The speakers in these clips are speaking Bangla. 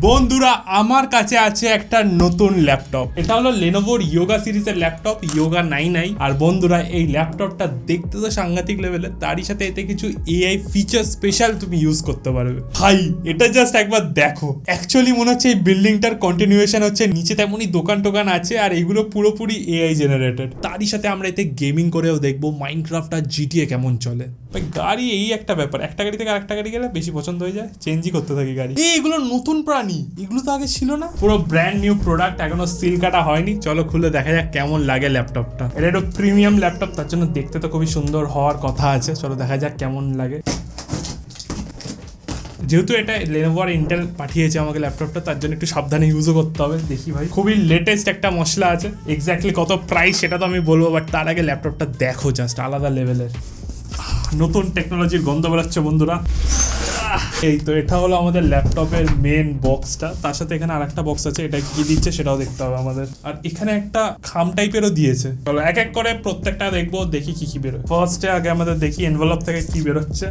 বন্ধুরা আমার কাছে আছে একটা নতুন ল্যাপটপ। এটা হলো লেনোভোর ইয়োগা সিরিজের ল্যাপটপ ইয়োগা 9i। আর বন্ধুরা এই ল্যাপটপটা দেখতে তো সাংঘাতিক লেভেলের, তারই সাথে এতে কিছু এআই ফিচার স্পেশাল তুমি ইউজ করতে পারবে। ভাই এটা জাস্ট একবার দেখো, অ্যাকচুয়ালি মনে হচ্ছে এই বিল্ডিংটার কন্টিনিউয়েশন হচ্ছে, নিচে তেমনই দোকান টোকান আছে আর এগুলো পুরোপুরি এআই জেনারেটেড। তারই সাথে আমরা এতে গেমিং করেও দেখবো মাইনক্রাফট আর জিটিএ কেমন চলে। গাড়ি এই একটা ব্যাপার, একটা গাড়ি থেকে আরেকটা গাড়ি গেলে বেশি পছন্দ হয়ে যায়, চেঞ্জই করতে থাকি গাড়ি। এগুলো নতুন প্রাণী, এগুলো তো আগে ছিল না। পুরো ব্র্যান্ড নিউ প্রোডাক্ট, এখনো সিল কাটা হয়নি। চলো খুলে দেখা যাক কেমন লাগে ল্যাপটপটা। এটা একটু প্রিমিয়াম ল্যাপটপ, তার জন্য দেখতে তো খুবই সুন্দর হওয়ার কথা আছে। চলো দেখা যাক কেমন লাগে। যেহেতু এটা লেনোভো আর ইন্টেল পাঠিয়েছে আমাকে ল্যাপটপটা, তার জন্য একটু সাবধানে ইউজও করতে হবে। দেখি ভাই, খুবই লেটেস্ট একটা মশলা আছে। এক্স্যাক্টলি কত প্রাইস সেটা তো আমি বলবো, বাট তার আগে ল্যাপটপটা দেখো, জাস্ট আলাদা লেভেলের নতুন টেকনোলজির গন্ধ বেরোচ্ছে বন্ধুরা। এই তো এটা হলো আমাদের ল্যাপটপের মেন বক্সটা, তার সাথে এখানে আরেকটা বক্স আছে, এটা কি দিচ্ছে সেটাও দেখতে হবে আমাদের। আর এখানে একটা খাম টাইপেরও দিয়েছে। চলো এক এক করে প্রত্যেকটা দেখবো, দেখি কি কি বেরোয়। ফার্স্টে আগে আমাদের দেখি এনভেলপ থেকে কি বেরোচ্ছে।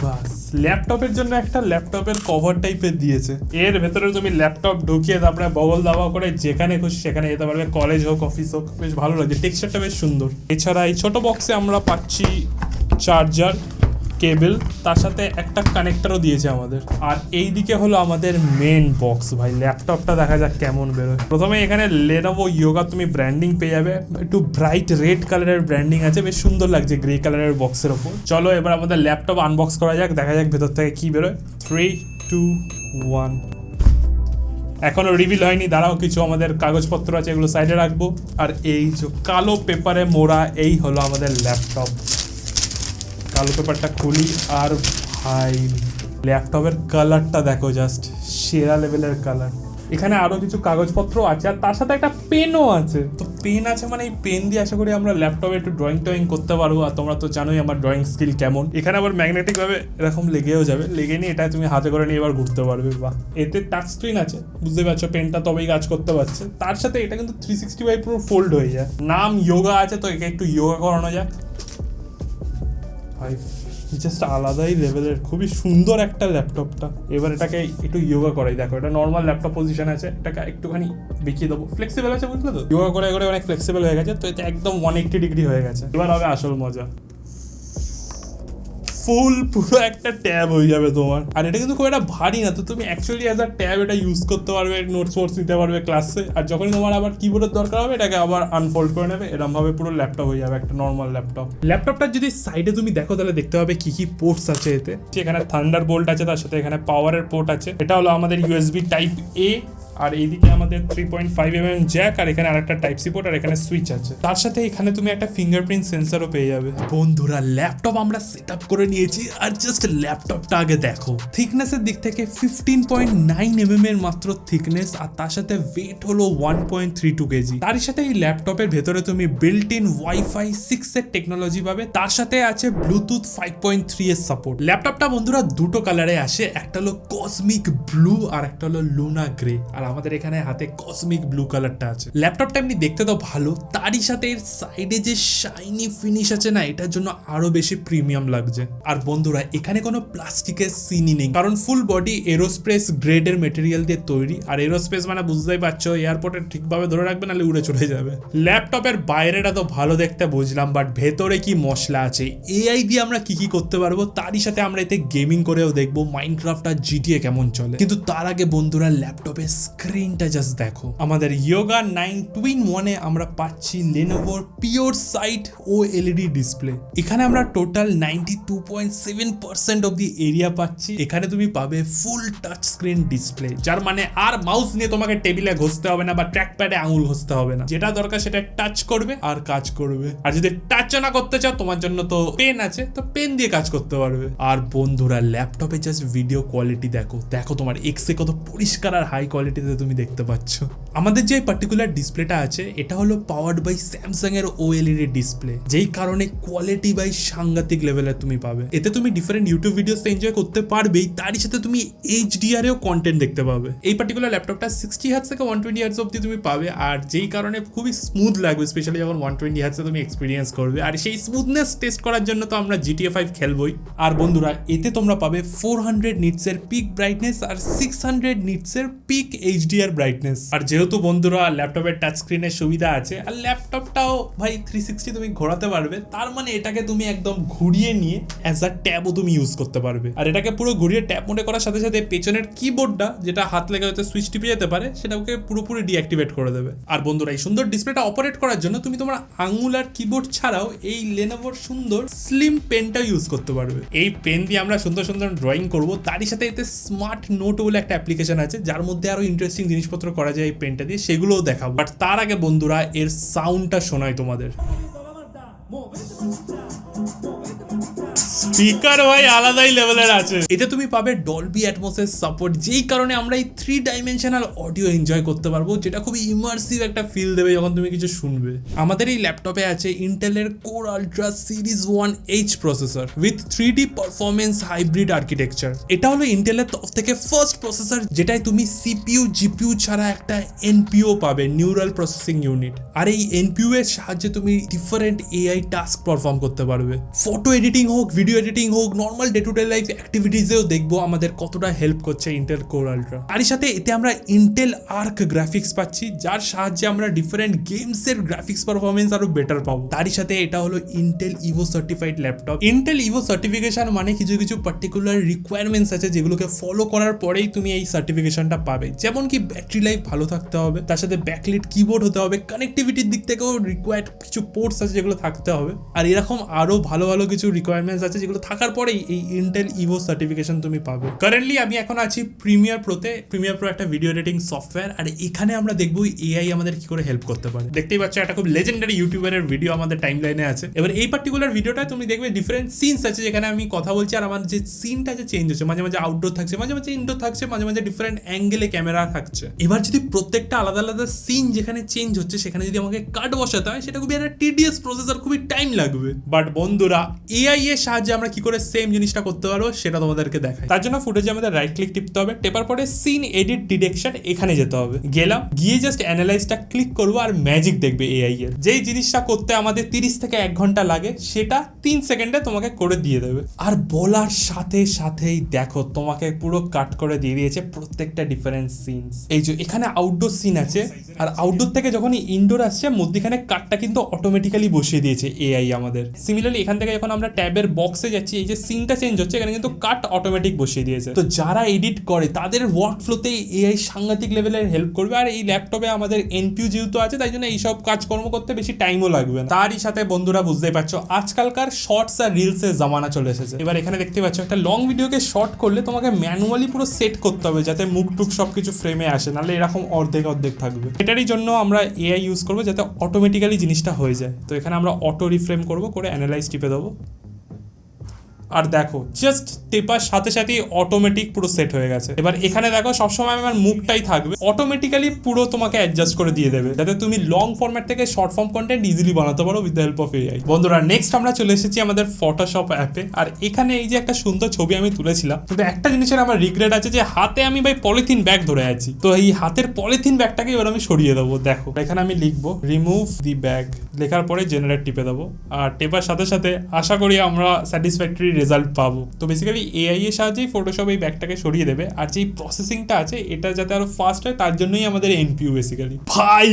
বাস ল্যাপটপের জন্য একটা ল্যাপটপের কভার টাইপের দিয়েছে। এর ভেতরে তুমি ল্যাপটপ ঢুকিয়ে তারপরে বগল দাবা করে যেখানে খুশি সেখানে যেতে পারবে, কলেজ হোক অফিস হোক। বেশ ভালো লাগছে, টেক্সচারটা বেশ সুন্দর। এছাড়া এই ছোট বক্সে আমরা পাচ্ছি চার্জার, কেবল, তার সাথে একটা কানেক্টরও দিয়েছে আমাদের। আর এই দিকে হলো আমাদের মেন বক্স। ভাই ল্যাপটপটা দেখা যাক কেমন বেরোয়। প্রথমে এখানে লেনোভো ইয়োগা তুমি ব্র্যান্ডিং পেয়ে যাবে, একটু ব্রাইট রেড কালারের ব্র্যান্ডিং আছে, বেশ সুন্দর লাগছে গ্রে কালারের বক্সের ওপর। চলো এবার আমাদের ল্যাপটপ আনবক্স করা যাক, দেখা যাক ভেতর থেকে কি বেরোয়। 3, 2, 1। এখনো রিভিল হয়নি, দাঁড়াও, কিছু আমাদের কাগজপত্র আছে, এগুলো সাইডে রাখবো। আর এই যে কালো পেপারে মোড়া, এই হলো আমাদের ল্যাপটপ। কালো পেপারটা খুলি, আর ভাই ল্যাপটপের কালারটা দেখো, জাস্ট সেরা লেভেলের কালার। এখানে আরো কিছু কাগজপত্র আছে, আর তার সাথে একটা পেনও আছে। তো পেন আছে মানে এই পেন দিয়ে আশা করি আমরা ল্যাপটপে একটু ড্রয়িং টয়িং করতে পারবো। আর তোমরা তো জানোই আমার ড্রয়িং স্কিল কেমন। এখানে আবার ম্যাগনেটিক ভাবে এরকম লেগেও যাবে, লেগে নিয়ে এটা তুমি হাতে করে নিয়ে এবার ঘুরতে পারবে। বাহ, এতে টাচ স্ক্রিন আছে, বুঝতে পারছো, পেনটা তবেই কাজ করতে পারছে। তার সাথে এটা কিন্তু 365 পুরো ফোল্ড হয়ে যায়। নাম ইয়োগা আছে, তো একে একটু ইয়োগা করানো যাক। জাস্ট আলাদাই লেভেলের, খুবই সুন্দর একটা ল্যাপটপটা। এবার এটাকে একটু ইয়োগা করাই। দেখো এটা নর্মাল ল্যাপটপ পজিশন আছে, এটাকে একটুখানি বেঁকিয়ে দেবো। ফ্লেক্সিবল আছে, বুঝলে তো, ইয়োগা করে করে অনেক ফ্লেক্সিবল হয়ে গেছে। তো এটা একদম 180 ডিগ্রি হয়ে গেছে। এবার হবে আসল মজা, ফুল পুরো একটা ট্যাব হয়ে যাবে তোমার। আর এটা কিন্তু খুব একটা ভারী না, তো তুমি অ্যাকচুয়ালি অ্যাজ আ ট্যাব এটা ইউজ করতে পারবে, নোটস ফোটস নিতে পারবে ক্লাসে। আর যখনই তোমার আবার কিবোর্ডের দরকার হবে এটাকে আবার আনফোল্ড করে নেবে, এরকম ভাবে পুরো ল্যাপটপ হয়ে যাবে, একটা নর্মাল ল্যাপটপ। ল্যাপটপটার যদি সাইডে তুমি দেখো তাহলে দেখতে পাবে কি কি পোর্টস আছে এতে। এখানে থান্ডার বোল্ট আছে, তার সাথে এখানে পাওয়ারের পোর্ট আছে। এটা হলো আমাদের ইউএসবি টাইপ এ। আর এইদিকে আমাদের 3.5mm জ্যাক, আর এখানে আরেকটা টাইপ সি পোর্ট, আর এখানে সুইচ আছে। তার সাথে এখানে তুমি একটা ফিঙ্গারপ্রিন্ট সেন্সরও পেয়ে যাবে। বন্ধুরা ল্যাপটপ আমরা সেট আপ করে নিয়েছি, আর জাস্ট ল্যাপটপটা আগে দেখো। থিকনেসের দিক থেকে 15.9mm এর মাত্র থিকনেস, আর তার সাথে ওয়েট হলো 1.32 কেজি। তার সাথে এই ল্যাপটপের ভেতরে তুমি বিল্ট ইন ওয়াইফাই 6 এর টেকনোলজি পাবে, তার সাথে আছে ব্লুটুথ 5.3 এর সাপোর্ট। ল্যাপটপটা বন্ধুরা দুটো কালারে আসে, একটা হলো কসমিক ব্লু আর একটা হলো লুনা গ্রে। আর আমাদের এখানে হাতে কসমিক ব্লু কালারটা আছে। ল্যাপটপটা এমনি দেখতে তো ভালো, তারই সাথে এর সাইডে যে শাইনি ফিনিশ আছে না, এটার জন্য আরো বেশি প্রিমিয়াম লাগছে। আর বন্ধুরা এখানে কোনো প্লাস্টিকের সিনই নেই, কারণ ফুল বডি এরোস্পেস গ্রেডের মেটেরিয়াল দিয়ে তৈরি। আর এরোস্পেস মানে বুঝতেই পারছো, এয়ারপোর্টে ঠিকভাবে ধরে রাখবে নাহলে উড়ে চলে যাবে। ল্যাপটপের বাইরেটা তো ভালো দেখতে বুঝলাম, বাট ভেতরে কি মশলা আছে, এআই দিয়ে আমরা কি কি করতে পারবো, তারই সাথে আমরা এতে গেমিং করেও দেখবো মাইনক্রাফট আর জিটিএ কেমন চলে। কিন্তু তার আগে বন্ধুরা ল্যাপটপের স্ক্রিনটা জাস্ট দেখো। আমাদের ইয়োগা 9 2-in-1 এ আমরা পাচ্ছি লেনোভোর পিওর সাইট OLED ডিসপ্লে। এখানে আমরা টোটাল 92.7% অফ দি এরিয়া পাচ্ছি। এখানে তুমি পাবে ফুল টাচ স্ক্রিন ডিসপ্লে, যার মানে আর মাউস নিয়ে তোমাকে টেবিলে ঘষতে হবে না বা ট্র্যাক প্যাডে আঙুল ঘষতে হবে না। যেটা দরকার সেটা টাচ করবে আর কাজ করবে। আর যদি টাচ না করতে চাও তোমার জন্য তো পেন আছে, তো পেন দিয়ে কাজ করতে পারবে। আর বন্ধুরা ল্যাপটপে জাস্ট ভিডিও কোয়ালিটি দেখো, দেখো তোমার এক্সে কত পরিষ্কার আর হাই কোয়ালিটিতে এটা তুমি দেখতে পাচ্ছ। আমাদের যে পার্টিকুলার ডিসপ্লেটা আছে এটা হলো পাওয়ার্ড বাই স্যামসাং এর ওএলইডি ডিসপ্লে, যেই কারণে কোয়ালিটি বাই সাংঘাতিক লেভেলের তুমি পাবে। এতে তুমি ডিফারেন্ট ইউটিউব ভিডিওস এনজয় করতে পারবেই, তারই সাথে তুমি এইচডিআর এও কন্টেন্ট দেখতে পাবে। এই পার্টিকুলার ল্যাপটপটা 60 হার্টজ থেকে 120 হার্টজ অব্দি তুমি পাবে, আর যেই কারণে খুবই স্মুথ লাগবে, স্পেশালি যখন 120 হার্টজে তুমি এক্সপিরিয়েন্স করবে। আর সেই স্মুথনেস টেস্ট করার জন্য তো আমরা GTA 5 খেলবই। আর বন্ধুরা এতে তোমরা পাবে 400 নিটসের পিক ব্রাইটনেস আর 600 নিটসের পিক এইচডিআর ব্রাইটনেস। আর যেহেতু বন্ধুরা ল্যাপটপের টাচ স্ক্রিনের সুবিধা আছে আর ল্যাপটপটাও ভাই 360 তুমি ঘোরাতে পারবে, তার মানে এটাকে তুমি একদম ঘুরিয়ে নিয়ে অ্যাজ আ ট্যাবও তুমি ইউজ করতে পারবে। আর এটাকে পুরো ঘুরিয়ে ট্যাব মোডে করার সাথে সাথে পেছনের কিবোর্ডটা যেটা হাত লেগে হয়তো সুইচ টিপে যেতে পারে সেটাকে পুরোপুরি ডিঅ্যাক্টিভেট করে দেবে। আর বন্ধুরা এই সুন্দর ডিসপ্লেটা অপারেট করার জন্য তুমি তোমার আঙুলার কিবোর্ড ছাড়াও এই লেনোভোর সুন্দর স্লিম পেনটা ইউজ করতে পারবে। এই পেন দিয়ে আমরা সুন্দর সুন্দর ড্রয়িং করব, তারই সাথে এতে স্মার্ট নোট বলে একটা অ্যাপ্লিকেশন আছে যার মধ্যে আরো ইন্টারেস্টিং জিনিসপত্র করা যায় এই পেনটা দিয়ে, সেগুলোও দেখাবো। বাট তার আগে বন্ধুরা এর সাউন্ডটা শোনাই তোমাদের। স্পিকার ভাই আলাদাই লেভেলের আছে। এতে তুমি পাবে ডলবি অ্যাটমসের সাপোর্ট, যেই কারণে আমরা এই 3 ডাইমেনশনাল অডিও এনজয় করতে পারবো, যেটা খুবই ইমার্সিভ একটা ফিল দেবে যখন তুমি কিছু শুনবে। আমাদের এই ল্যাপটপে আছে ইন্টেলের core ultra series 1H processor with 3D performance hybrid architecture. এটা হলো ইন্টেলের তরফ থেকে ফার্স্ট প্রসেসর যেটাই তুমি সিপিইউ জিপিইউ ছাড়া একটা এনপিও পাবে, নিউরাল প্রসেসিং ইউনিট। আর এই এনপিইউ এর সাহায্যে তুমি ডিফারেন্ট এআই টাস্ক পারফর্ম করতে পারবে। ফটো এডিটিং হোক, ভিডিও এডিটিং হোক, normal day to day life অ্যাক্টিভিটিসেও দেখবো আমাদের কতটা হেল্প করছে ইন্টেল কোর আলট্রা। আর এর সাথে এতে আমরা ইন্টেল আর্ক গ্রাফিক্স পাচ্ছি, যার সাহায্যে আমরা ডিফারেন্ট গেমসের গ্রাফিক্স পারফরমেন্স আরো বেটার পাবো। তারই সাথে এটা হলো Intel Ivo certified laptop. Intel Ivo certification মানে কিছু কিছু পার্টিকুলার রিকোয়ারমেন্টস আছে যেগুলোকে ফলো করার পরেই তুমি এই সার্টিফিকেশনটা পাবে। যেমন কি ব্যাটারি লাইফ ভালো থাকতে হবে, তার সাথে ব্যাকলিট কিবোর্ড হতে হবে, কানেক্টিভিটির দিক থেকেও রিকোয়ার্ড কিছু পোর্টস আছে যেগুলো থাকতে হবে। আর এরকম আরো ভালো ভালো কিছু রিকোয়ারমেন্টস আছে যেগুলো থাকার পরেই এই ইন্টেল ইভো সার্টিফিকেশন তুমি পাবে। কারেন্টলি আমি এখন আছি প্রিমিয়ার প্রোতে। প্রিমিয়ার প্রো একটা ভিডিও এডিটিং সফটওয়্যার, আর এখানে আমরা দেখবো এআই আমাদের কি করে হেল্প করতে পারে। দেখতেই পাচ্ছ একটা খুব লেজেন্ডারি ইউটিউবারের ভিডিও আমাদের টাইম লাইনে আছে। এবার এই পার্টিকুলার ভিডিওটা তুমি দেখবে ডিফারেন্ট সিনস আছে যেখানে আমি কথা বলছি, আর আমার যে সিনটা যে চেঞ্জ হচ্ছে, মাঝে মাঝে আউটডোর থাকছে, মাঝে মাঝে ইনডোর থাকছে, মাঝে মাঝে ডিফারেন্ট অ্যাঙ্গেলে ক্যামেরা থাকছে। এবার যদি প্রত্যেকটা আলাদা আলাদা সিন যেখানে চেঞ্জ হচ্ছে সেখানে যদি আমাকে কাট বসাতে হয়, সেটা খুবই একটা টিডিয়াস প্রসেসর, খুবই টাইম লাগবে। বাট বন্ধুরা এআই এর সাহায্যে আমরা কি করে সেম জিনিসটা করতে পারবো সেটা তোমাদেরকে দেখাই। তার জন্য ফুটেজে আমাদের রাইট ক্লিক টিপতে হবে, টেপার পরে সিন এডিট ডিটেকশন এখানে যেতে হবে। গেলাম, গিয়ে জাস্ট অ্যানালাইজটা ক্লিক করবো আর ম্যাজিক দেখবে এআই এর। যেই জিনিসটা করতে আমাদের 30 থেকে 1 ঘন্টা লাগে সেটা 3 সেকেন্ডে তোমাকে করে দিয়ে দেবে। আর বলার সাথে সাথেই দেখো তোমাকে পুরো কাট করে দিয়ে দিয়েছে প্রত্যেকটা ডিফারেন্ট সিনস। এই যে এখানে আউটডোর সিন আছে, আর আউটডোর থেকে যখনই ইনডোর আসছে মধ্যখানে কাটটা কিন্তু অটোমেটিক্যালি বসিয়ে দিয়েছে এআই আমাদের। সিমিলারলি এখান থেকে যখন আমরা ট্যাবের বক্সে যাচ্ছি, এই যে সিনটা চেঞ্জ হচ্ছে এখানে কিন্তু কাট অটোমেটিক বসিয়ে দিয়েছে। তো যারা এডিট করে তাদের ওয়ার্ক ফ্লোতে এআই সাংঘাতিক লেভেলের হেল্প করবে। আর এই ল্যাপটপে আমাদের এনপিইউ যেহেতু আছে তাই জন্য এইসব কাজকর্ম করতে বেশি টাইমও লাগবে না। তারই সাথে বন্ধুরা বুঝতেই পারছো আজকালকার শর্টস আর রিলসের জামানা চলে এসেছে। এবার এখানে দেখতে পাচ্ছ একটা লং ভিডিওকে শর্ট করলে তোমাকে ম্যানুয়ালি পুরো সেট করতে হবে যাতে মুখ টুক সবকিছু ফ্রেমে আসে, নাহলে এরকম অর্ধেক অর্ধেক থাকবে। এটারই জন্য আমরা এআই ইউজ করবো যাতে অটোমেটিক্যালি জিনিসটা হয়ে যায়। তো এখানে আমরা অটো রিফ্রেম করবো, করে অ্যানালাইজ টিপে দেবো। আর দেখো জাস্ট টেপার সাথে সাথেই অটোমেটিক পুরো সেট হয়ে গেছে। এবার এখানে দেখো সবসময় আমার মুখটাই থাকবে, অটোমেটিক্যালি পুরো তোমাকে অ্যাডজাস্ট করে দিয়ে দেবে যাতে তুমি লং ফরম্যাট থেকে শর্ট ফর্ম কন্টেন্ট ইজিলি বানাতে পারো with the help of AI. বন্ধুরা নেক্সট আমরা চলে এসেছি আমাদের ফটোশপ অ্যাপে। আর এখানে এই যে একটা সুন্দর ছবি আমি তুলেছিলাম, কিন্তু একটা জিনিসের আমার রিগ্রেট আছে যে হাতে আমি ভাই পলিথিন ব্যাগ ধরে আছি। তো এই হাতের পলিথিন ব্যাগটাকে এবার আমি সরিয়ে দেবো। দেখো এখানে আমি লিখবো রিমুভ দি ব্যাগ, লেখার পরে জেনারেট টিপে দেবো। আর টেপার সাথে সাথে আশা করি আমরা স্যাটিসফ্যাক্টরি রেজাল্ট পাবো। তো বেসিক্যালি এআই এর সাহায্যেই ফটোশপ এই ব্যাগটাকে সরিয়ে দেবে। আর যেই প্রসেসিংটা আছে এটা যাতে আরো ফাস্ট হয় তার জন্যই আমাদের এনপিইউ বেসিক্যালি। ভাই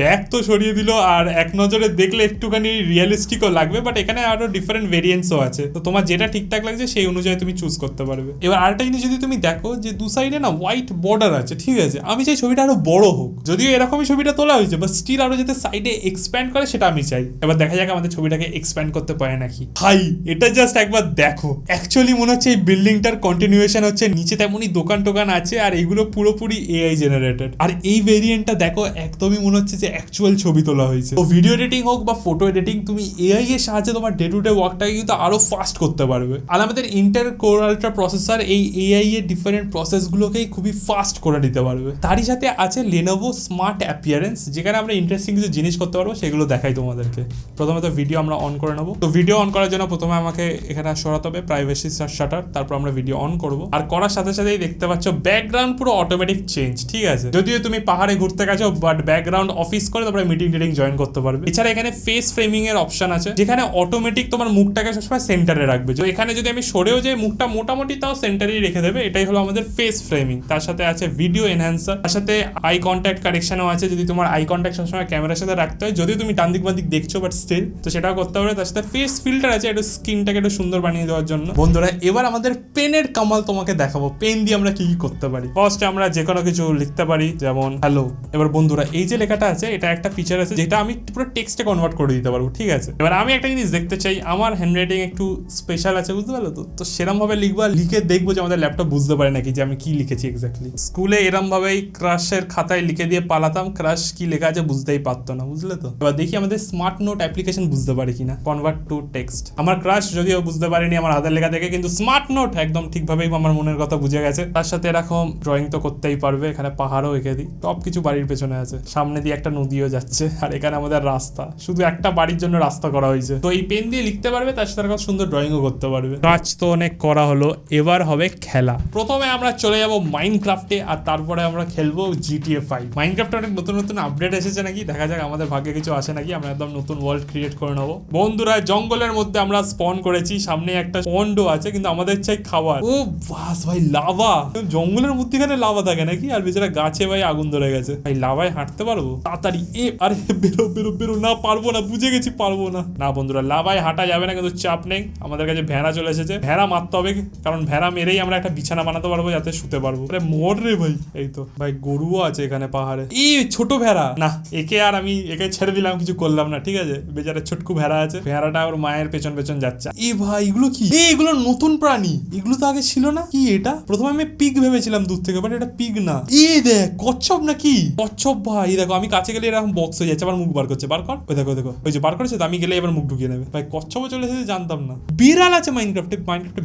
ব্যাগ তো সরিয়ে দিল, আর এক নজরে দেখলে একটুখানি রিয়েলিস্টিকও লাগবে, বাট এখানে আরো ডিফারেন্ট ভেরিয়েন্টসও আছে। তো তোমার যেটা ঠিকঠাক লাগছে সেই অনুযায়ী তুমি চুজ করতে পারবে। এবার আরেকটা জিনিস যদি তুমি দেখো যে দু সাইডে না হোয়াইট বর্ডার আছে, ঠিক আছে, আমি চাই ছবিটা আরো বড় হোক, যদিও এরকমই ছবিটা তোলা হয়েছে, বাট স্টিল আরো যাতে সাইডে এক্সপ্যান্ড করে সেটা আমি চাই। এবার দেখা যাক আমাদের ছবিটাকে এক্সপ্যান্ড করতে পারে নাকি। ভাই এটা জাস্ট একবার দেখো, অ্যাকচুয়ালি মনে হচ্ছে এই বিল্ডিংটার কন্টিনিউয়েশন হচ্ছে, নিচে তেমনই দোকান টোকান আছে, আর এগুলো পুরোপুরি এআই জেনারেটেড। আর এই ভেরিয়েন্টটা দেখো একদমই মনে হচ্ছে যে অ্যাকচুয়াল ছবি তোলা হয়েছে। তো ভিডিও এডিটিং হোক বা ফটো এডিটিং, তুমি এআই এর সাহায্যে তোমার ডে টু ডে ওয়ার্কটাকে কিন্তু আরো ফাস্ট করতে পারবে। আর আমাদের ইন্টেল কোর আলট্রা প্রসেসর এই এআই এর ডিফারেন্ট প্রসেসগুলোকেই খুবই ফাস্ট করে দিতে পারবে। তারই সাথে আছে Lenovo স্মার্ট অ্যাপিয়ারেন্স, যেখানে আমরা ইন্টারেস্টিং কিছু জিনিস করতে পারবো, সেগুলো দেখাই তোমাদেরকে। প্রথমে তো ভিডিও আমরা অন করে নেবো। তো ভিডিও অন করার জন্য প্রথমে আমাকে এখানে সরাতে হবে প্রাইভেসি শাটার, তারপর আমরা ভিডিও অন করব। আর করার সাথে সাথেই দেখতে পাচ্ছ ব্যাকগ্রাউন্ড পুরো অটোমেটিক চেঞ্জ, ঠিক আছে। যদিও তুমি পাহাড়ে ঘুরতে গেছো, বাট ব্যাকগ্রাউন্ড অফিস করে তারপরে মিটিং টিটিং জয়েন করতে পারবে। এছাড়া এখানে ফেস ফ্রেমিং এর অপশন আছে, যেখানে অটোমেটিক তোমার মুখটাকে সবসময় সেন্টারে রাখবে। তো এখানে যদি আমি সরেও যাই, মুখটা মোটামুটি তাও সেন্টারেই রেখে দেবে। এটাই হলো আমাদের ফেস ফ্রেমিং। তার সাথে আছে ভিডিও এনহ্যান্সার, তার সাথে আই কন্ট্যাক্ট কারেকশনও আছে, যদি তোমার আই কন্ট্যাক্ট সবসময় ক্যামেরার সাথে রাখতে হয়, যদিও তুমি ডান দিক বাঁ দিক দেখছো বাট স্টিল, তো সেটাও করতে পারবে। তার সাথে ফেস ফিল্টার আছে, একটু স্কিনটাকে একটু সুন্দর বানিয়ে দেওয়ার জন্য। বন্ধুরা এবার আমাদের পেনের কামাল তোমাকে দেখাবো, পেন দিয়ে আমরা কি কি করতে পারি। ফার্স্টে আমরা যে কোনো কিছু লিখতে পারি, যেমন হ্যালো। এবার বন্ধুরা এই যে লেখাটা আছে, এটা একটা ফিচার আছে যেটা আমি পুরো টেক্সটে কনভার্ট করে দিতে পারবো, ঠিক আছে। এবার আমি একটা জিনিস দেখতে চাই, আমার হ্যান্ডরাইটিং একটু স্পেশাল আছে, বুঝতে পারলো তো সেরকম ভাবে লিখবা, লিখে দেখবো যে আমাদের ল্যাপটপ বুঝতে পারে নাকি যে আমি কি লিখেছি এক্স্যাক্টলি। স্কুলে এরম ভাবেই ক্রাশের খাতায় লিখে দিয়ে পালাতাম, ক্রাশ কি লেখা আছে বুঝতেই পারতো না, বুঝলে তো। এবার দেখি আমাদের স্মার্ট নোট অ্যাপ্লিকেশন বুঝতে পারে কিনা। Convert to text. আমার ক্রাশ যদিও বুঝতে পারিনি আমার হাতের লেখা দেখে, কিন্তু স্মার্ট নোট একদম ঠিকভাবেই আমার মনের কথা বুঝে গেছে। তার সাথে এরকম ড্রয়িং তো করতেই পারবে, এখানে পাহাড়ও এঁকে দিই, সব কিছু বাড়ির পেছনে আছে, সামনে দিয়ে একটা নদীও যাচ্ছে, আর এখানে আমাদের রাস্তা, শুধু একটা বাড়ির জন্য রাস্তা করা হয়েছে। তো এই পেন দিয়ে লিখতে পারবে, তার সাথে খুব সুন্দর ড্রয়িংও করতে পারবে। কাজ তো অনেক করা হলো, এবার হবে খেলা। প্রথমে আমরা চলে যাবো মাইনক্রাফটে, আর তারপরে আমরা খেলবো GTA 5। মাইনক্রাফটে অনেক নতুন নতুন আপডেট এসেছে নাকি, দেখা যাক আমাদের ভাগ্যে কিছু আসে নাকি, আমরা একদম নতুন ওয়ার্ল্ড ক্রিয়েট করে নেবো। বন্ধুরা জঙ্গলের মধ্যে আমরা স্পন করেছি, সামনে একটা পন্ডও আছে, কিন্তু আমাদের চাই খাবার। ও বাস ভাই, লাভা! জঙ্গলের মধ্যেখানে লাভা থাকে নাকি, আর বেচারা গাছে ভাই আগুন ধরে গেছে। ভাই লাভায় হাঁটতে পারবো তাড়াতাড়ি? আরে বেরো বেরো বেরো, না পারবো না, বুঝে গেছি পারবো না। না বন্ধুরা, লাভায় হাঁটা যাবে না, কিন্তু চাপ নেই, আমাদের কাছে ভেড়া চলে এসেছে। ভেড়া মারতে হবে, কারণ ভেড়া মেরেই আমরা একটা বিছানা বানাতে পারবো যাতে শুতে পারবো। আরে মর রে ভাই। এই তো ভাই গরুও আছে এখানে পাহাড়ে। এই ছোট ভেড়া না, একে ছেড়ে দিলাম, কিছু করলাম না, ঠিক আছে। বেচারা ছোটকু ভেড়া আছে, ভেড়াটা ওর মায়ের পেছন পেছন যাচ্ছে। এই ভাই এগুলো কি? এগুলো নতুন প্রাণী, এগুলো তো আগে ছিল না। কি এটা? প্রথমে আমি পিগ ভেবেছিলাম দূর থেকে, বাট এটা পিগ না। এই দেখ কচ্ছপ নাকি? কচ্ছপ ভাই, দেখো আমি কাছে গেলে এরকম বক্স হয়ে যাচ্ছে, আবার মুখ বার করছে। বার কর, ওই দেখো দেখো, ওই যে বার করেছে, তো আমি গেলে এবার মুখ ঢুকিয়ে নেবে। ভাই কচ্ছপও চলে এসেছে, জানতাম না। বিড়াল আছে মাইনক্রাফটে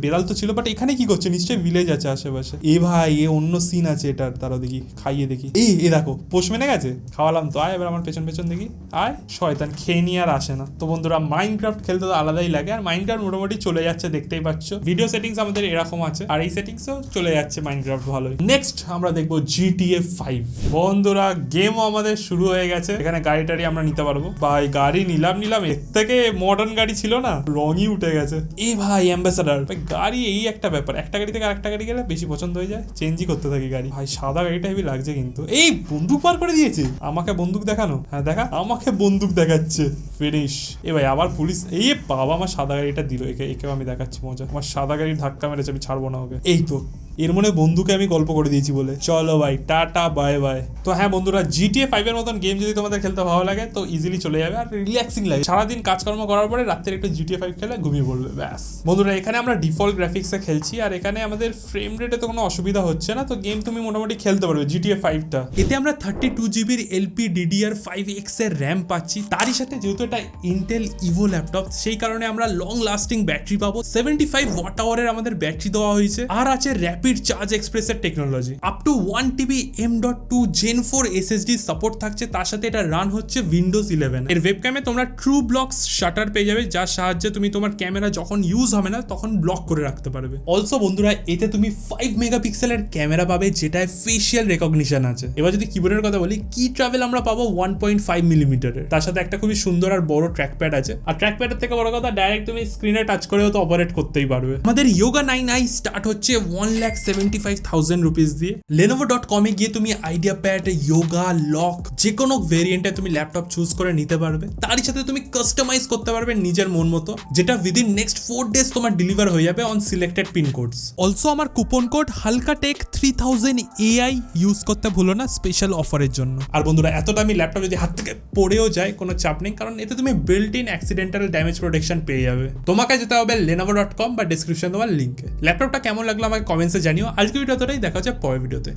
বিড়াল তো ছিল, বাট এখানে কি করছে? নিশ্চয়ই ভিলেজ আছে আশেপাশে। এ ভাই এ অন্য সিন আছে এটার, তারা দেখি খাইয়ে দেখি। এই দেখো পোষ মেনে গেছে, খাওয়ালাম তো। আয় এবার আমার পেছন পেছন দেখি, আয় শয়তান, খেয়ে নিয়ে আর আসে না। তো বন্ধুরা মাইনক্রাফট খেলতে তো আলাদাই লাগে, আর মাইনক্রাফট মোটামুটি চলে যাচ্ছে, দেখতেই পাচ্ছ। ভিডিও সেটিংস আমাদের এরকম আছে, আর এই সেটিংসও চলে যাচ্ছে মাইনক্রাফট ভালোই। নেক্সট আমরা দেখবো GTA 5। বন্ধুরা গেমও আমাদের শুরু হয়ে গেছে, এখানে গাড়ি টাড়ি আমরা নিতে পারবো। ভাই গাড়ি নিলাম, এর থেকে মডার্ন গাড়ি ছিল না, রঙই উঠে গেছে। এই ভাই অ্যাম্বাসাডার, ভাই গাড়ি এই একটা ব্যাপার, একটা গাড়ি থেকে আরেকটা গাড়ি গেলে বেশি পছন্দ হয়ে যায়, চেঞ্জই করতে থাকি গাড়ি। ভাই সাদা গাড়িটা হেভি লাগছে, কিন্তু এই বন্দুক পার করে দিয়েছে। আমাকে বন্দুক দেখানো? হ্যাঁ দেখা, আমাকে বন্দুক দেখাচ্ছে। ফিনিশ। এ ভাই আবার পুলিশ। এই বাবা আমার সাদা গাড়িটা দিল, একেও আমি দেখাচ্ছি মজা। আমার সাদা গাড়ির ধাক্কা মেরেছে, আমি ছাড়বো না ওকে। এই তো এর মনে বন্ধুকে আমি গল্প করে দিয়েছি বলে। চলো ভাই টাটা বাই বাই। তো হ্যাঁ বন্ধুরা, GTA 5 এর মতন গেম যদি তোমাদের খেলতে ভালো লাগে তো ইজিলি চলে যাবে, আর রিল্যাক্সিং লাগে। সারাদিন কাজকর্ম করার পরে রাত্রে একটু GTA 5 খেলে ঘুমিয়ে পড়বে, ব্যাস। বন্ধুরা এখানে আমরা ডিফল্ট গ্রাফিক্সে খেলছি, আর এখানে আমাদের ফ্রেম রেটে তো কোনো অসুবিধা হচ্ছে না, তো গেম তুমি মোটামুটি খেলতে পারবে GTA 5টা। এতে আমরা 32GB LPDDR5X এর র্যাম পাচ্ছি, তারই সাথে যেহেতু এটা ইন্টেল ইভো ল্যাপটপ, সেই কারণে আমরা লং লাস্টিং ব্যাটারি পাবো। 75 ওয়াট আওয়ারের আমাদের ব্যাটারি দেওয়া হয়েছে, আর আছে র্যাপিড চার্জ এক্সপ্রেসের technology. Up to 1TB M.2 Gen 4 SSD support থাকছে, তার সাথে এটা রান হচ্ছে উইন্ডোজ 11। এর ওয়েবক্যামে তোমরা ট্রু ব্লকস শাটার পেয়ে যাবে, যার সাহায্যে তুমি তোমার ক্যামেরা যখন ইউজ হবে না তখন ব্লক করে রাখতে পারবে। অলসো বন্ধুরা এতে তুমি 5 মেগাপিক্সেলের ক্যামেরা পাবে, যেটায় ফেশিয়াল রেকগনিশন আছে। এবার যদি কিবোর্ডের কথা বলি, কি ট্রাভেল আমরা পাবো 1.5 মিলিমিটারের, তার সাথে একটা খুবই সুন্দর আর বড় ট্র্যাকপ্যাড আছে। আর ট্র্যাকপ্যাডের থেকে বড় কথা, ডাইরেক্ট তুমি স্ক্রিনে টাচ করেও তো অপারেট করতেই পারবে। আমাদের Yoga 9i স্টার্ট হচ্ছে 1,75,000 রুপিস দিয়ে। Lenovo.com এ গিয়ে তুমি আইডিয়া প্যাড, যোগা, লক যে কোনো ভেরিয়েন্টে তুমি ল্যাপটপ চুজ করে নিতে পারবে। তারই সাথে তুমি কাস্টমাইজ করতে পারবে নিজের মন মতো, যেটা উইদিন নেক্সট 4 ডেজ তোমার ডেলিভার হয়ে যাবে on selected pin codes. Also আমার কুপন কোড হালকা টেক 3000 AI ইউজ করতে ভুলো না স্পেশাল অফারের জন্য। আর বন্ধুরা এত দামি ল্যাপটপ যদি হাত থেকে পড়েও যায় কোনো চাপ নেই, কারণ এতে তুমি built in accidental damage protection পেয়ে যাবে। তোমাকে যেতে হবে Lenovo.com বা ডেসক্রিপশন দেওয়ার লিঙ্কে। ল্যাপটপটা কেমন লাগলো আমাকে কমেন্টসে জানিও। আজকে ভিডিও এতটাই, দেখা হচ্ছে পরের ভিডিওতে।